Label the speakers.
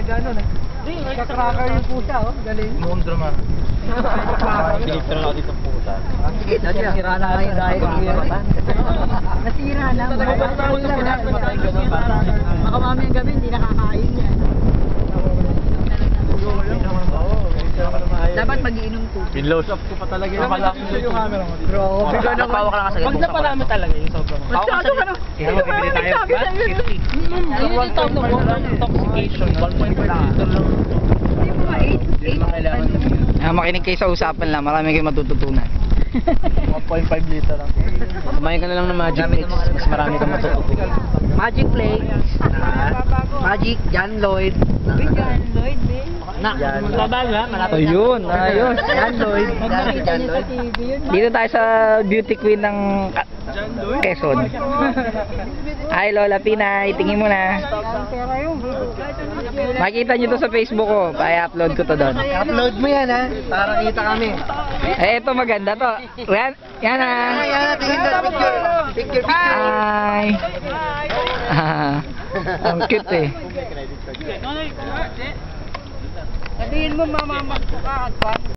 Speaker 1: nag-ano na. Nagka-cracker yung pusa, oh. Galing.
Speaker 2: Mukhang drama. Pinipira na ako dito pusa.
Speaker 1: Nasira na ngayon dahil nasira na. Baka mamayang gabi hindi nakakain yan. Dapat mag-iinom tubig.
Speaker 2: Pinlows up ko pa talaga yung camera mo dito.
Speaker 1: Bro,
Speaker 2: Pawa ka lang kasi. Huwag na pa namin talaga yung sobrang.
Speaker 1: masyado ka na.
Speaker 2: Kaya mabibili tayo. Intoxication. 1.5 lang.
Speaker 3: Makinig kayo sa usapan lang, marami kayong matututunan.
Speaker 2: 1.5 liter lang. Kumain ka na lang ng Magic Mix. Mas marami kang matututunan.
Speaker 1: Magic Flake. Magic John Lloyd.
Speaker 4: John Lloyd, eh.
Speaker 2: Babal ha?
Speaker 3: So yun, ayos.
Speaker 1: John Lloyd.
Speaker 4: Nakita niyo sa TV yun.
Speaker 3: Dito tayo sa beauty queen ng Quezon. Hi Lola Pinay, tingin mo na.
Speaker 4: Pera yung
Speaker 3: Makikita nyo to sa Facebook ko, pa-upload ko to doon.
Speaker 1: Upload mo yan, ha? Para kita kami.
Speaker 3: Eh, ito maganda to. Yan na.
Speaker 1: Yan, tingin na. Picture.
Speaker 3: Hi. Ang cute eh.
Speaker 4: Sabihin mo, mamamas ko ka,